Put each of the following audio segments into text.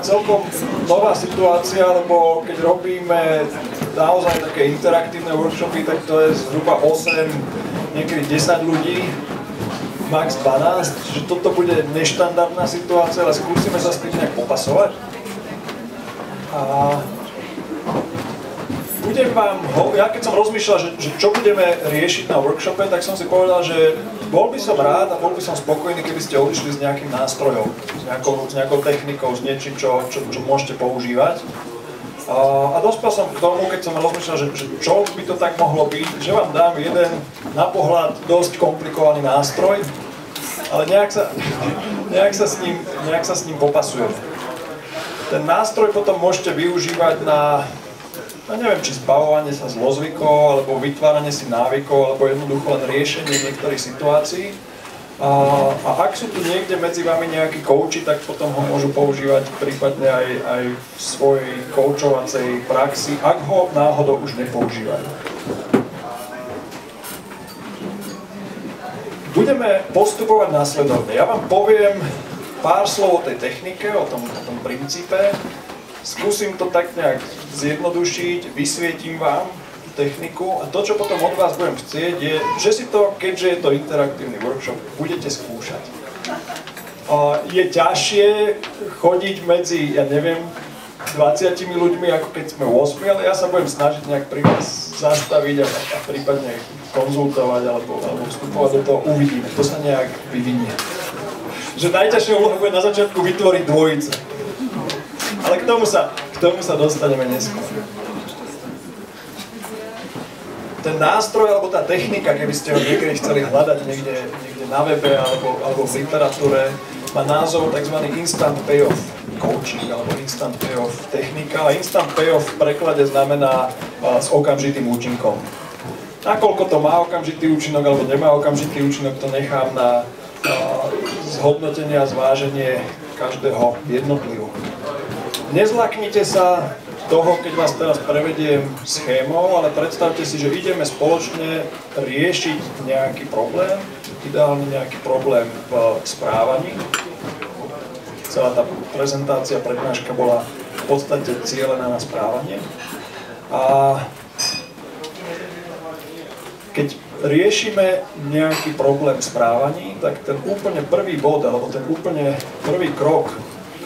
celkom nová situácia, lebo keď robíme naozaj také interaktívne workshopy, tak to je zhruba 8, niekedy 10 ľudí, max 12, čiže toto bude neštandardná situácia, ale skúsime sa s tým nejak popasovať. A budem vám, ja keď som rozmýšľal, že čo budeme riešiť na workshope, tak som si povedal, že bol by som rád a bol by som spokojný, keby ste odišli s nejakým nástrojom, s nejakou technikou, s niečím, čo môžete používať. A dospel som k tomu, keď som rozmýšľal, že čo by to tak mohlo byť, že vám dám jeden na pohľad dosť komplikovaný nástroj, ale nejak sa s ním popasujeme. Ten nástroj potom môžete využívať na neviem, či zbavovanie sa zlozvykov, alebo vytváranie si návykov, alebo jednoducho len riešenie niektorých situácií. A ak sú tu niekde medzi vami nejakí kouči, tak potom ho môžu používať prípadne aj v svojej koučovacej praxi, ak ho náhodou už nepoužívajú. Budeme postupovať následovne. Ja vám poviem pár slov o tej technike, o tom princípe. Skúsim to tak nejak zjednodušiť, vysvietím vám tú techniku a to, čo potom od vás budem chcieť, je, že si to, keďže je to interaktívny workshop, budete skúšať. Je ťažšie chodiť medzi, ja neviem, 20 ľuďmi, ako keď sme 8, ale ja sa budem snažiť nejak pri vás zastaviť a prípadne konzultovať alebo vstupovať do toho, uvidíme, to sa nejak vyvinie. Že najťažšia úloha bude na začiatku vytvoriť dvojice. Ale k tomu sa dostaneme neskôr. Ten nástroj alebo tá technika, keby ste ho niekedy chceli hľadať niekde na webe alebo v literatúre, má názov tzv. Instant Payoff coaching alebo Instant Payoff technika. A Instant Payoff v preklade znamená s okamžitým účinkom. Nakoľko to má okamžitý účinok alebo nemá okamžitý účinok, to nechám na zhodnotenie a zváženie každého jednotlivo. Nezlaknite sa toho, keď vás teraz prevediem schémou, ale predstavte si, že ideme spoločne riešiť nejaký problém, ideálne nejaký problém v správaní. Celá tá prezentácia, prednáška bola v podstate cielená na správanie. A keď riešime nejaký problém v správaní, tak ten úplne prvý bod, alebo ten úplne prvý krok,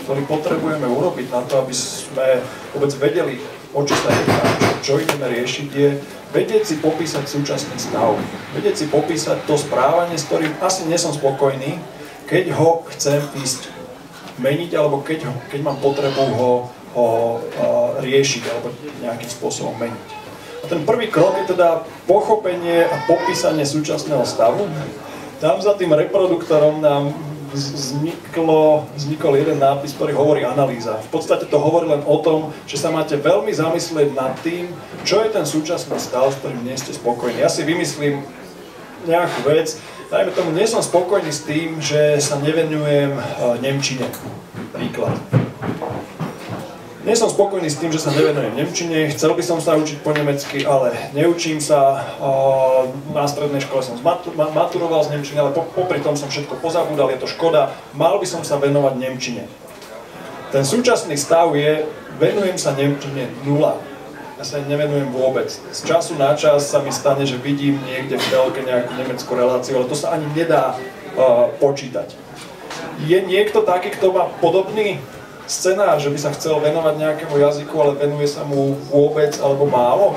ktorý potrebujeme urobiť na to, aby sme vôbec vedeli, o čo sa jedná, čo ideme riešiť, je vedieť si popísať súčasný stav. Vedieť si popísať to správanie, s ktorým asi nie som spokojný, keď ho chcem ísť meniť, alebo keď mám potrebu ho riešiť, alebo nejakým spôsobom meniť. A ten prvý krok je teda pochopenie a popísanie súčasného stavu. Tam za tým reproduktorom nám vznikol jeden nápis, ktorý hovorí analýza. V podstate to hovorí len o tom, že sa máte veľmi zamyslieť nad tým, čo je ten súčasný stav, s ktorým nie ste spokojní. Ja si vymyslím nejakú vec, dajme tomu, nie som spokojný s tým, že sa nevenujem nemčine. Príklad. Nie som spokojný s tým, že sa nevenujem nemčine, chcel by som sa učiť po nemecky, ale neučím sa. Na strednej škole som maturoval z nemčiny, ale popri tom som všetko pozabúdal, je to škoda. Mal by som sa venovať nemčine. Ten súčasný stav je, venujem sa nemčine 0. Ja sa nevenujem vôbec. Z času na čas sa mi stane, že vidím niekde v telke nejakú nemeckú reláciu, ale to sa ani nedá počítať. Je niekto taký, kto má podobný scenár, že by sa chcel venovať nejakému jazyku, ale venuje sa mu vôbec alebo málo?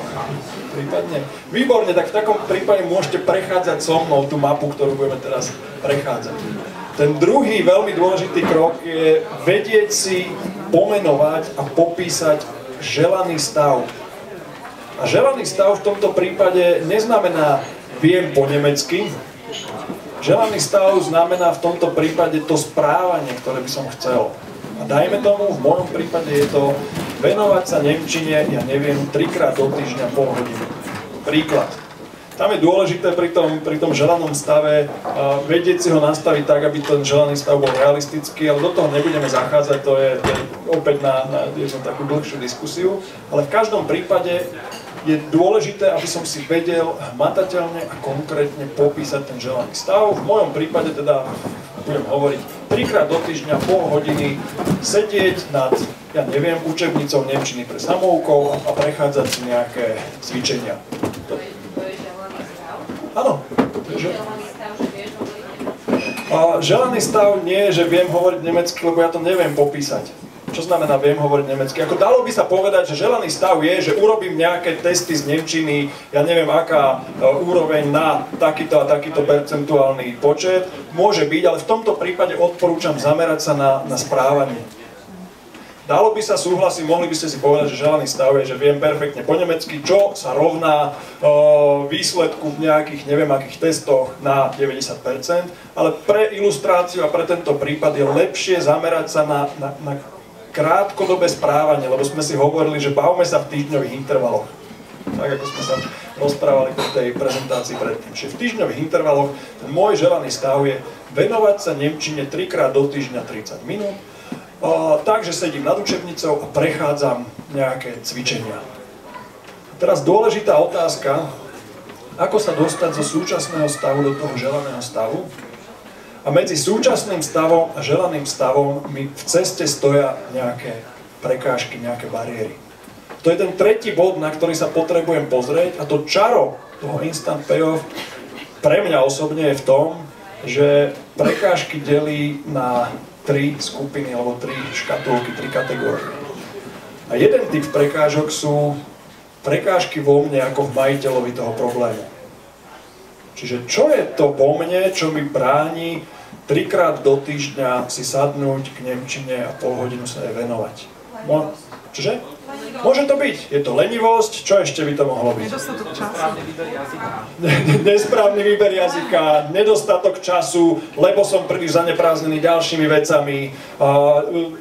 Prípadne. Výborne, tak v takom prípade môžete prechádzať so mnou tú mapu, ktorú budeme teraz prechádzať. Ten druhý veľmi dôležitý krok je vedieť si pomenovať a popísať želaný stav. A želaný stav v tomto prípade neznamená viem po nemecky. Želaný stav znamená v tomto prípade to správanie, ktoré by som chcel. A dajme tomu, v mojom prípade je to venovať sa nemčine, ja neviem, 3-krát do týždňa pol hodiny. Príklad. Tam je dôležité pri tom želanom stave vedieť si ho nastaviť tak, aby ten želaný stav bol realistický, ale do toho nebudeme zachádzať, to je opäť na jednu takú dlhšiu diskusiu. Ale v každom prípade je dôležité, aby som si vedel hmatateľne a konkrétne popísať ten želaný stav. V mojom prípade teda budem hovoriť 3-krát do týždňa pol hodiny sedieť nad ja neviem, učebnicou nemčiny pre samoukov a prechádzať si nejaké cvičenia. To je želaný stav? Áno. Želaný stav, že vieš hovoriť nemecky? Želaný stav nie je, že viem hovoriť nemecky, lebo ja to neviem popísať. Čo znamená viem hovoriť nemecky? Ako dalo by sa povedať, že želaný stav je, že urobím nejaké testy z nemčiny, ja neviem aká úroveň na takýto a takýto percentuálny počet. Môže byť, ale v tomto prípade odporúčam zamerať sa na správanie. Dalo by sa, súhlasiť, mohli by ste si povedať, že želaný stav je, že viem perfektne po nemecky, čo sa rovná výsledku v nejakých neviem akých testoch na 90%, ale pre ilustráciu a pre tento prípad je lepšie zamerať sa na krátkodobé správanie, lebo sme si hovorili, že bavme sa v týždňových intervaloch. Tak ako sme sa rozprávali pri tej prezentácii predtým. Čiže v týždňových intervaloch ten môj želaný stav je venovať sa nemčine 3-krát do týždňa 30 minút, takže sedím nad učebnicou a prechádzam nejaké cvičenia. Teraz dôležitá otázka, ako sa dostať zo súčasného stavu do toho želaného stavu. A medzi súčasným stavom a želaným stavom mi v ceste stoja nejaké prekážky, nejaké bariéry. To je ten tretí bod, na ktorý sa potrebujem pozrieť, a to čaro toho instant payoff pre mňa osobne je v tom, že prekážky delí na 3 skupiny alebo 3 škatulky, 3 kategórie. A jeden typ prekážok sú prekážky vo mne ako v majiteľovi toho problému. Čiže čo je to vo mne, čo mi bráni 3-krát do týždňa si sadnúť k nemčine a pol hodinu sa jej venovať? Čože? Môže to byť. Je to lenivosť, čo ešte by to mohlo byť? Nedostatok času. Nesprávny výber jazyka, nedostatok času, lebo som príliš zanepráznený ďalšími vecami,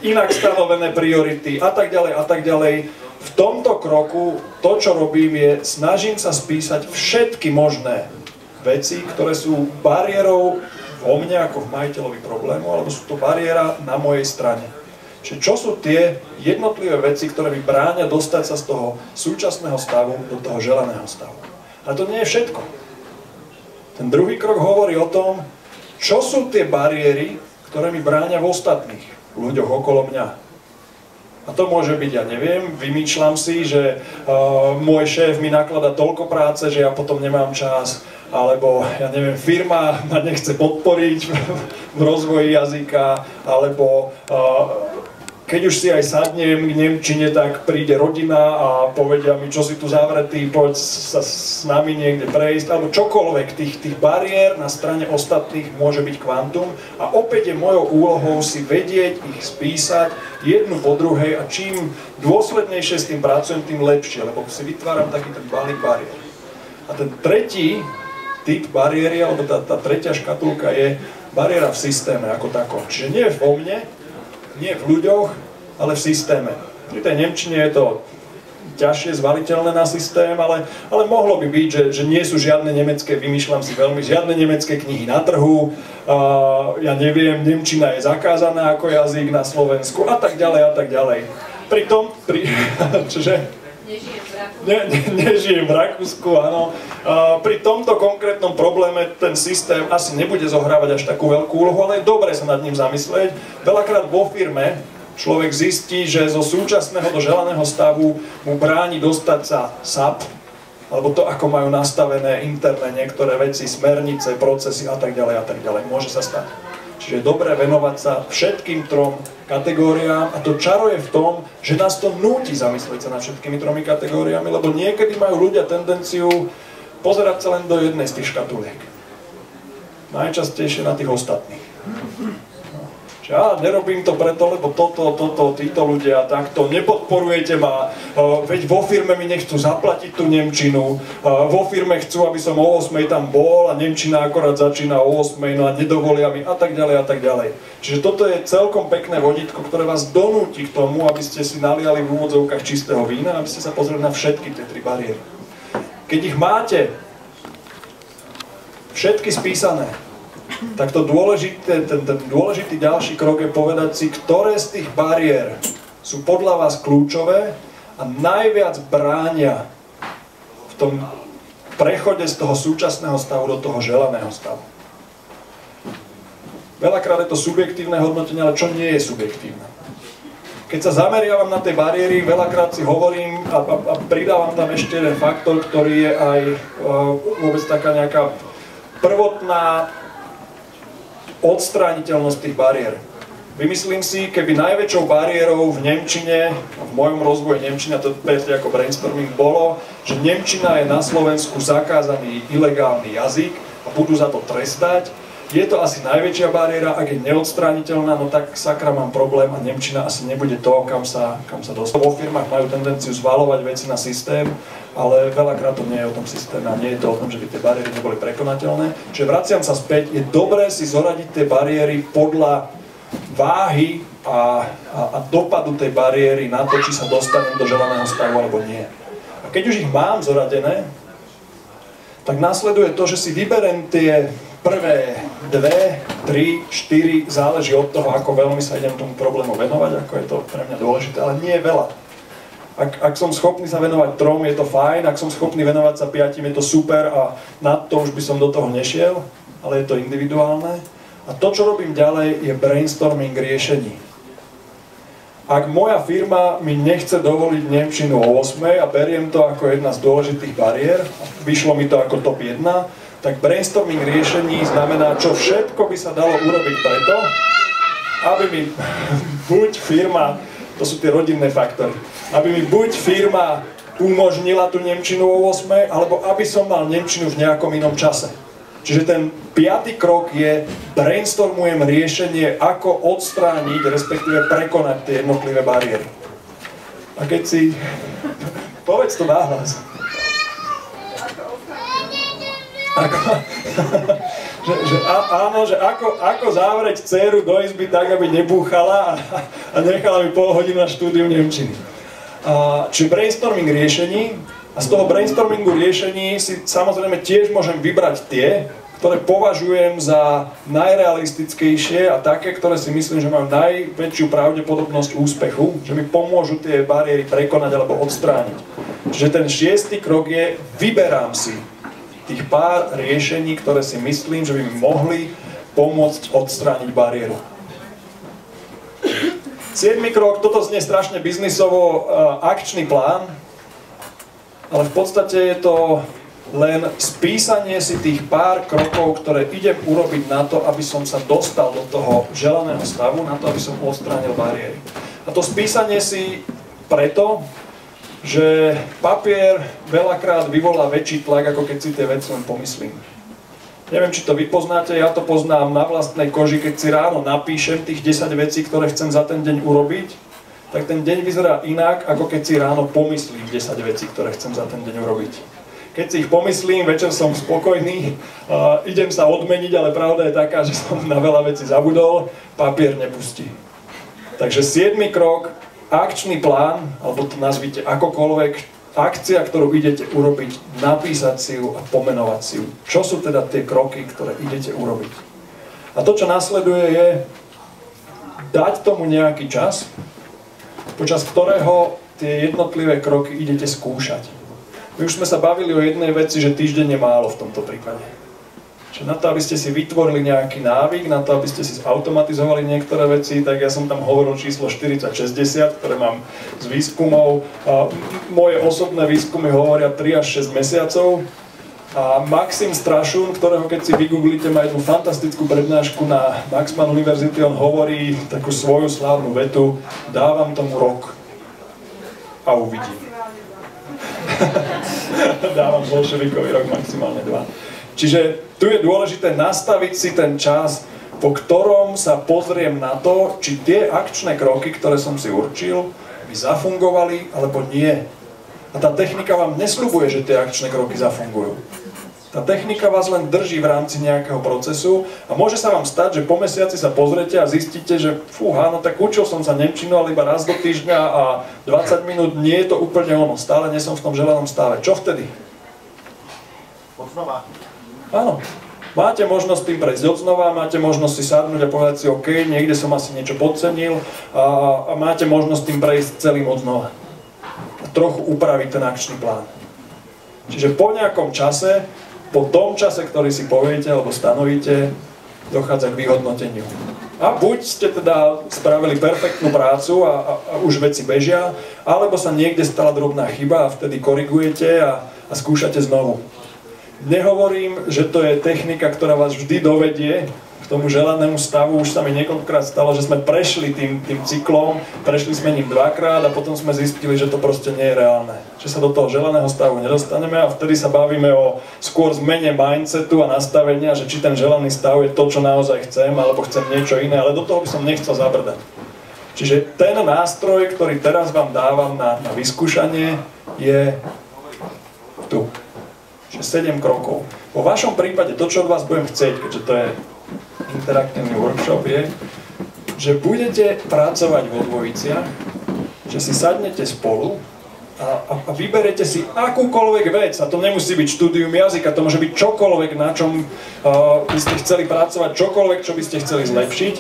inak stanovené priority a tak ďalej a tak ďalej. V tomto kroku to, čo robím, je snažím sa spísať všetky možné veci, ktoré sú bariérou vo mne ako v majiteľovi problému, alebo sú to bariéra na mojej strane. Čiže čo sú tie jednotlivé veci, ktoré mi bránia dostať sa z toho súčasného stavu do toho želaného stavu. A to nie je všetko. Ten druhý krok hovorí o tom, čo sú tie bariéry, ktoré mi bránia v ostatných ľuďoch okolo mňa. A to môže byť, ja neviem, vymýšľam si, že môj šéf mi nakladá toľko práce, že ja potom nemám čas, alebo, ja neviem, firma ma nechce podporiť v rozvoji jazyka, alebo keď už si aj sadnem k nemčine, tak príde rodina a povedia mi, čo si tu zavretý, poď sa s nami niekde prejsť, alebo čokoľvek. Tých bariér na strane ostatných môže byť kvantum a opäť je mojou úlohou si vedieť ich spísať jednu po druhej a čím dôslednejšie s tým pracujem, tým lepšie, lebo si vytváram taký ten balík bariér. A ten tretí typ bariéry, alebo tá tretia škatulka je bariéra v systéme ako takom. Čiže nie vo mne, nie v ľuďoch, ale v systéme. Pri tej nemčine je to ťažšie zvaliteľné na systém, ale mohlo by byť, že nie sú žiadne nemecké, vymýšľam si veľmi, žiadne nemecké knihy na trhu, ja neviem, nemčina je zakázaná ako jazyk na Slovensku a tak ďalej a tak ďalej. Čože? Nežijem v Rakúsku, áno. Pri tomto konkrétnom probléme ten systém asi nebude zohrávať až takú veľkú úlohu, ale je dobre sa nad ním zamyslieť. Veľakrát vo firme človek zistí, že zo súčasného do želaného stavu mu bráni dostať sa SAP, alebo to, ako majú nastavené interné niektoré veci, smernice, procesy a tak ďalej a tak ďalej. Môže sa stať. Čiže je dobré venovať sa všetkým 3 kategóriám a to čaro je v tom, že nás to núti zamyslieť sa nad všetkými 3 kategóriami, lebo niekedy majú ľudia tendenciu pozerať sa len do jednej z tých škatuliek. Najčastejšie na tých ostatných. Čiže nerobím to preto, lebo títo ľudia takto, nepodporujete ma, veď vo firme mi nechcú zaplatiť tú nemčinu, vo firme chcú, aby som o 8 tam bol a nemčina akorát začína o 8, no a nedovolia mi a tak ďalej a tak ďalej. Čiže toto je celkom pekné vodítko, ktoré vás donúti k tomu, aby ste si naliali v úvodzovkách čistého vína, aby ste sa pozreli na všetky tie 3 bariéry. Keď ich máte všetky spísané, tak to ten dôležitý ďalší krok je povedať si, ktoré z tých bariér sú podľa vás kľúčové a najviac bránia v tom prechode z toho súčasného stavu do toho želaného stavu. Veľakrát je to subjektívne hodnotenie, ale čo nie je subjektívne? keď sa zameriavam na tie bariéry, veľakrát si hovorím a pridávam tam ešte jeden faktor, ktorý je aj vôbec taká nejaká prvotná odstrániteľnosť tých bariér. Vymyslím si, keby najväčšou bariérou v nemčine, v mojom rozvoji nemčina, to presne ako brainstorming bolo, že nemčina je na Slovensku zakázaný ilegálny jazyk a budú za to trestať. Je to asi najväčšia bariéra, ak je neodstrániteľná, no tak sakra mám problém a nemčina asi nebude to, kam sa dostane. Vo firmách majú tendenciu zvalovať veci na systém, ale veľakrát to nie je o tom systéme a nie je to o tom, že by tie bariéry neboli prekonateľné. Čiže vraciam sa späť, je dobré si zoradiť tie bariéry podľa váhy a dopadu tej bariéry na to, či sa dostanem do želaného stavu alebo nie. A keď už ich mám zoradené, tak následuje to, že si vyberem tie prvé 2, 3, 4, záleží od toho, ako veľmi sa idem tomu problému venovať, ako je to pre mňa dôležité, ale nie je veľa. Ak som schopný sa venovať 3, je to fajn, ak som schopný venovať sa 5, je to super a na to už by som do toho nešiel, ale je to individuálne. A to, čo robím ďalej, je brainstorming riešení. Ak moja firma mi nechce dovoliť nemčinu o 8 a beriem to ako jedna z dôležitých bariér, vyšlo mi to ako top 1, tak brainstorming riešení znamená, čo všetko by sa dalo urobiť preto, aby mi buď firma, to sú tie rodinné faktory, aby mi buď firma umožnila tú nemčinu o 8, alebo aby som mal nemčinu v nejakom inom čase. Čiže ten 5. krok je, brainstormujem riešenie, ako odstrániť, respektíve prekonať tie jednotlivé bariéry. A keď si... Povedz to nahlas. Ako zavrieť dceru do izby tak, aby nebúchala a nechala mi pol hodinu na štúdiu nemčiny. Čiže brainstorming riešení, a z toho brainstormingu riešení si samozrejme tiež môžem vybrať tie, ktoré považujem za najrealistickejšie a také, ktoré si myslím, že majú najväčšiu pravdepodobnosť úspechu, že mi pomôžu tie bariéry prekonať alebo odstrániť. Čiže ten 6. krok je, vyberám si tých pár riešení, ktoré si myslím, že by mi mohli pomôcť odstrániť bariéru. 7. krok, toto znie strašne biznisovo, akčný plán, ale v podstate je to len spísanie si tých pár krokov, ktoré idem urobiť na to, aby som sa dostal do toho želaného stavu, na to, aby som odstránil bariéry. A to spísanie si preto, že papier veľakrát vyvolá väčší tlak, ako keď si tie veci len pomyslím. Neviem, či to vy poznáte, ja to poznám na vlastnej koži, keď si ráno napíšem tých 10 vecí, ktoré chcem za ten deň urobiť, tak ten deň vyzerá inak, ako keď si ráno pomyslím 10 vecí, ktoré chcem za ten deň urobiť. Keď si ich pomyslím, večer som spokojný, idem sa odmeniť, ale pravda je taká, že som na veľa vecí zabudol, papier nepustí. Takže 7. krok, akčný plán, alebo to nazvite akokoľvek, akcia, ktorú idete urobiť, napísať si ju a pomenovať si ju. Čo sú teda tie kroky, ktoré idete urobiť? A to, čo nasleduje, je dať tomu nejaký čas, počas ktorého tie jednotlivé kroky idete skúšať. My už sme sa bavili o jednej veci, že týždeň je málo v tomto prípade. Čiže na to, aby ste si vytvorili nejaký návyk, na to, aby ste si automatizovali niektoré veci, tak ja som tam hovoril číslo 40-60, ktoré mám z výskumov. Moje osobné výskumy hovoria 3 až 6 mesiacov. A Maxim Strašun, ktorého keď si vygooglite, má jednu fantastickú prednášku na Maxman University, on hovorí takú svoju slávnu vetu: dávam tomu rok a uvidím. Dávam bolševikovi rok, maximálne 2. Čiže tu je dôležité nastaviť si ten čas, po ktorom sa pozriem na to, či tie akčné kroky, ktoré som si určil, by zafungovali alebo nie. A tá technika vám nesľubuje, že tie akčné kroky zafungujú. Tá technika vás len drží v rámci nejakého procesu a môže sa vám stať, že po mesiaci sa pozrete a zistíte, že fúha, no tak učil som sa nemčinu, ale iba raz do týždňa a 20 minút nie je to úplne ono, stále nie som v tom želanom stave. Čo vtedy? Odznova. Áno. Máte možnosť tým prejsť odznova, máte možnosť si sadnúť a povedať si, OK, niekde som asi niečo podcenil a máte možnosť tým prejsť celým odznova. A trochu upraviť ten akčný plán. Čiže po nejakom čase, po tom čase, ktorý si poviete alebo stanovíte, dochádza k vyhodnoteniu. A buď ste teda spravili perfektnú prácu a už veci bežia, alebo sa niekde stala drobná chyba a vtedy korigujete a skúšate znovu. Nehovorím, že to je technika, ktorá vás vždy dovedie k tomu želanému stavu. Už sa mi niekoľkokrát stalo, že sme prešli tým cyklom, prešli sme ním dvakrát a potom sme zistili, že to proste nie je reálne. Že sa do toho želaného stavu nedostaneme a vtedy sa bavíme o skôr zmene mindsetu a nastavenia, že či ten želaný stav je to, čo naozaj chcem, alebo chcem niečo iné, ale do toho by som nechcel zabrdať. Čiže ten nástroj, ktorý teraz vám dávam na vyskúšanie, je tu. Čiže 7 krokov. Vo vašom prípade to, čo od vás budem chcieť, keďže to je interaktívny workshop, je, že budete pracovať vo dvojiciach, že si sadnete spolu a vyberete si akúkoľvek vec, a to nemusí byť štúdium jazyka, to môže byť čokoľvek, na čom by ste chceli pracovať, čokoľvek, čo by ste chceli zlepšiť,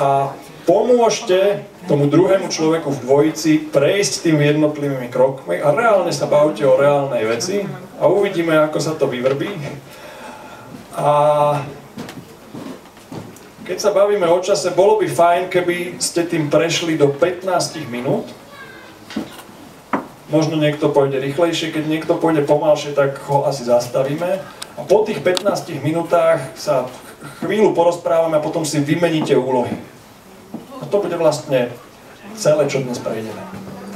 a pomôžte tomu druhému človeku v dvojici prejsť tými jednotlivými krokmi a reálne sa bavte o reálnej veci a uvidíme, ako sa to vyvrbí. A keď sa bavíme o čase, bolo by fajn, keby ste tým prešli do 15 minút. Možno niekto pôjde rýchlejšie, keď niekto pôjde pomalšie, tak ho asi zastavíme. A po tých 15 minútach sa chvíľu porozprávame a potom si vymeníte úlohy. A to bude vlastne celé, čo dnes prejdeme.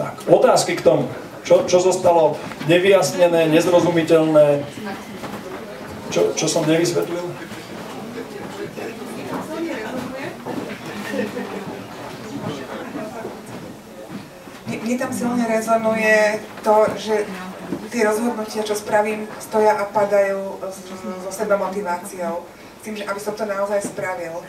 Tak, otázky k tomu. Čo zostalo nevyjasnené, nezrozumiteľné? Čo som nevysvetlil? Mne tam silne rezonuje to, že tie rozhodnutia, čo spravím, stoja a padajú so sebamotiváciou. S tým, že aby som to naozaj spravil.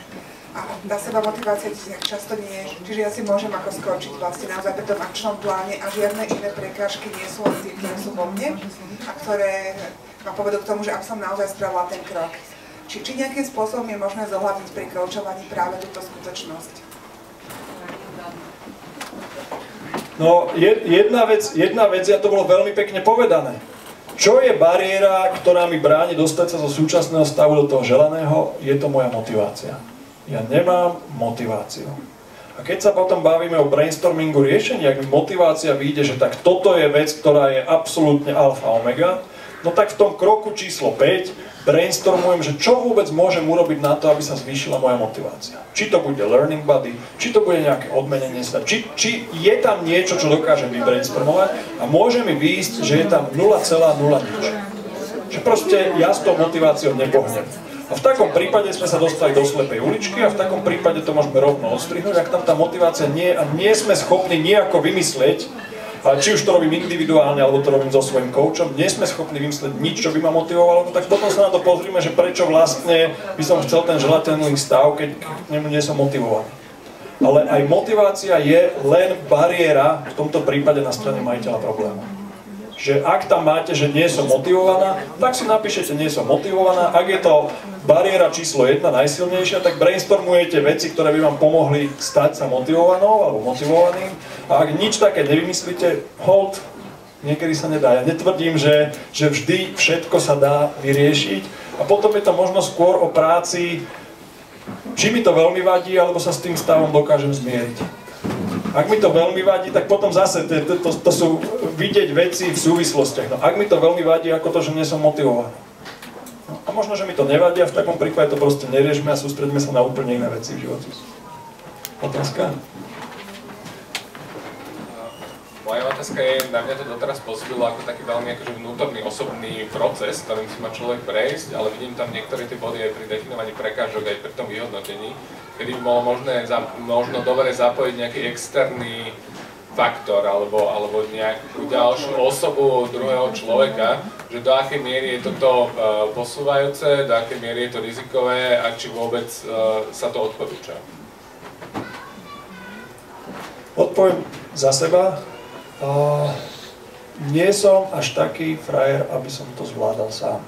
A tá sebamotivácia tak často nie je. Čiže ja si môžem ako skočiť vlastne naozaj pri tom akčnom pláne a žiadne iné prekážky nie sú len tie, ktoré sú vo mne a ktoré ma povedú k tomu, že aby som naozaj spravila ten krok. Či nejakým spôsobom je možné zohľadniť pri coachovaní práve túto skutočnosť? No, jedna vec, a to bolo veľmi pekne povedané. Čo je bariéra, ktorá mi bráni dostať sa zo súčasného stavu do toho želaného? Je to moja motivácia. Ja nemám motiváciu. A keď sa potom bavíme o brainstormingu riešení, ak mi motivácia vyjde, že tak toto je vec, ktorá je absolútne alfa omega, no tak v tom kroku číslo 5 brainstormujem, že čo vôbec môžem urobiť na to, aby sa zvýšila moja motivácia. Či to bude learning buddy, či to bude nejaké odmenenie sa, či je tam niečo, čo dokážem vybrainstormovať a môže mi výjsť, že je tam 0,0 nič. Že proste ja s tou motiváciou nepohnem. A v takom prípade sme sa dostali do slepej uličky a v takom prípade to môžeme rovno odstrihnúť, ak tam tá motivácia nie je a nie sme schopní nejako vymyslieť, či už to robím individuálne, alebo to robím so svojím coachom, nie sme schopní vymyslieť nič, čo by ma motivovalo, no tak potom sa na to pozrime, že prečo vlastne by som chcel ten želateľný stav, keď k nemu nie som motivovaný. Ale aj motivácia je len bariéra, v tomto prípade na strane majiteľa problému. Že ak tam máte, že nie som motivovaná, tak si napíšete, nie som motivovaná. Ak je to bariéra číslo 1, najsilnejšia, tak brainstormujete veci, ktoré by vám pomohli stať sa motivovanou alebo motivovaným. A ak nič také nevymyslíte, hold, niekedy sa nedá. Ja netvrdím, že vždy všetko sa dá vyriešiť. A potom je to možno skôr o práci, či mi to veľmi vadí, alebo sa s tým stavom dokážem zmieriť. Ak mi to veľmi vadí, tak potom zase to sú vidieť veci v súvislostiach. No, ak mi to veľmi vadí, ako to, že nie som motivovaný. No, a možno, že mi to nevadí a v takom prípade to proste neriešme a sústreďme sa na úplne iné veci v živote. Otázka? Moja otázka je, na mňa to doteraz pôsobilo ako taký veľmi akože vnútorný osobný proces, ktorým si má človek prejsť, ale vidím tam niektoré tie body aj pri definovaní prekážok, aj pri tom vyhodnotení, kedy by bolo možno dobre zapojiť nejaký externý faktor alebo nejakú ďalšiu osobu druhého človeka, že do akej miery je toto posúvajúce, do akej miery je to rizikové a či vôbec sa to odporúča. Odpoviem za seba. Nie som až taký frajer, aby som to zvládal sám.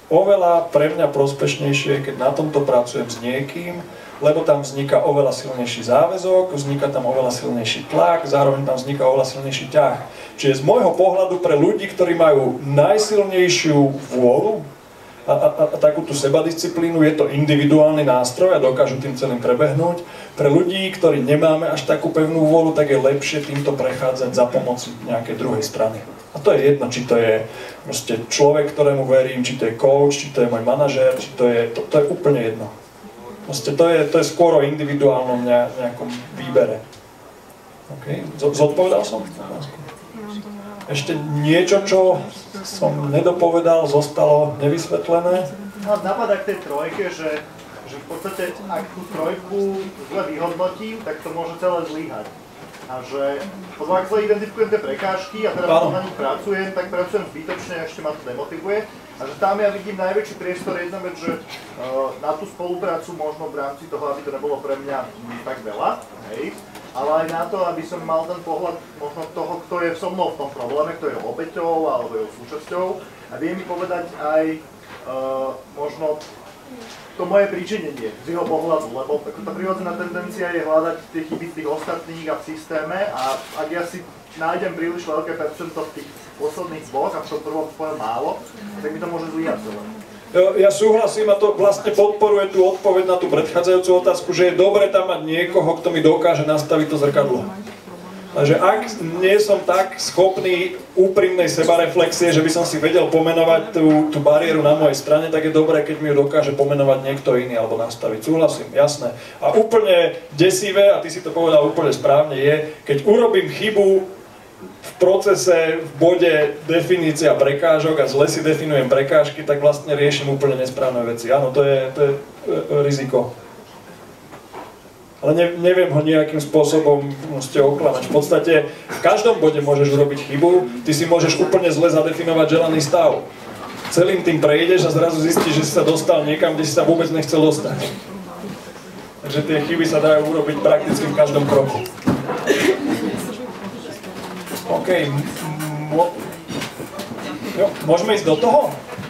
Oveľa pre mňa prospešnejšie, keď na tomto pracujem s niekým, lebo tam vzniká oveľa silnejší záväzok, vzniká tam oveľa silnejší tlak, zároveň tam vzniká oveľa silnejší ťah. Čiže z môjho pohľadu pre ľudí, ktorí majú najsilnejšiu vôľu a a takú tú sebadisciplínu, je to individuálny nástroj a dokážu tým celým prebehnúť. Pre ľudí, ktorí nemáme až takú pevnú vôľu, tak je lepšie týmto prechádzať za pomoci nejakej druhej strany. A to je jedno, či to je proste človek, ktorému verím, či to je coach, či to je môj manažér, či to je úplne jedno. Proste to je skôr o individuálnom nejakom výbere. Okay. Zodpovedal som? Ešte niečo, čo som nedopovedal, zostalo nevysvetlené? Napadá k tej trojke, že v podstate, ak tú trojku zle vyhodnotím, tak to môže celé zlyhať. A že potom, ak zle identifikujem tie prekážky a teda na nich pracujem, tak pracujem zbytočne a ešte ma to demotivuje. A že tam ja vidím najväčší priestor, jedna vec, že na tú spoluprácu možno v rámci toho, aby to nebolo pre mňa tak veľa, hej, ale aj na to, aby som mal ten pohľad možno toho, kto je so mnou v tom probléme, kto je obeťou alebo je súčasťou a vie mi povedať aj možno to moje príčinenie z jeho pohľadu, lebo tá prirodzená tendencia je hľadať tie chyby z tých ostatných a v systéme a ak ja si nájdem príliš veľké percento v tých posledných dvoch a v tom prvom poviem málo, tak mi to môže zlyhať celé. Ja súhlasím a to vlastne podporuje tú odpoveď na tú predchádzajúcu otázku, že je dobre tam mať niekoho, kto mi dokáže nastaviť to zrkadlo. Takže ak nie som tak schopný úprimnej sebareflexie, že by som si vedel pomenovať tú bariéru na mojej strane, tak je dobré, keď mi ju dokáže pomenovať niekto iný alebo nastaviť. Súhlasím, jasné. A úplne desivé, a ty si to povedal úplne správne, je, keď urobím chybu v procese, v bode definícia prekážok a zle si definujem prekážky, tak vlastne riešim úplne nesprávne veci. Áno, to je riziko. Ale neviem ho nejakým spôsobom oklamať. V podstate v každom bode môžeš urobiť chybu, ty si môžeš úplne zle zadefinovať želaný stav. Celým tým prejdeš a zrazu zistíš, že si sa dostal niekam, kde si sa vôbec nechcel dostať. Takže tie chyby sa dajú urobiť prakticky v každom kroku. OK. Môžeme ísť do toho?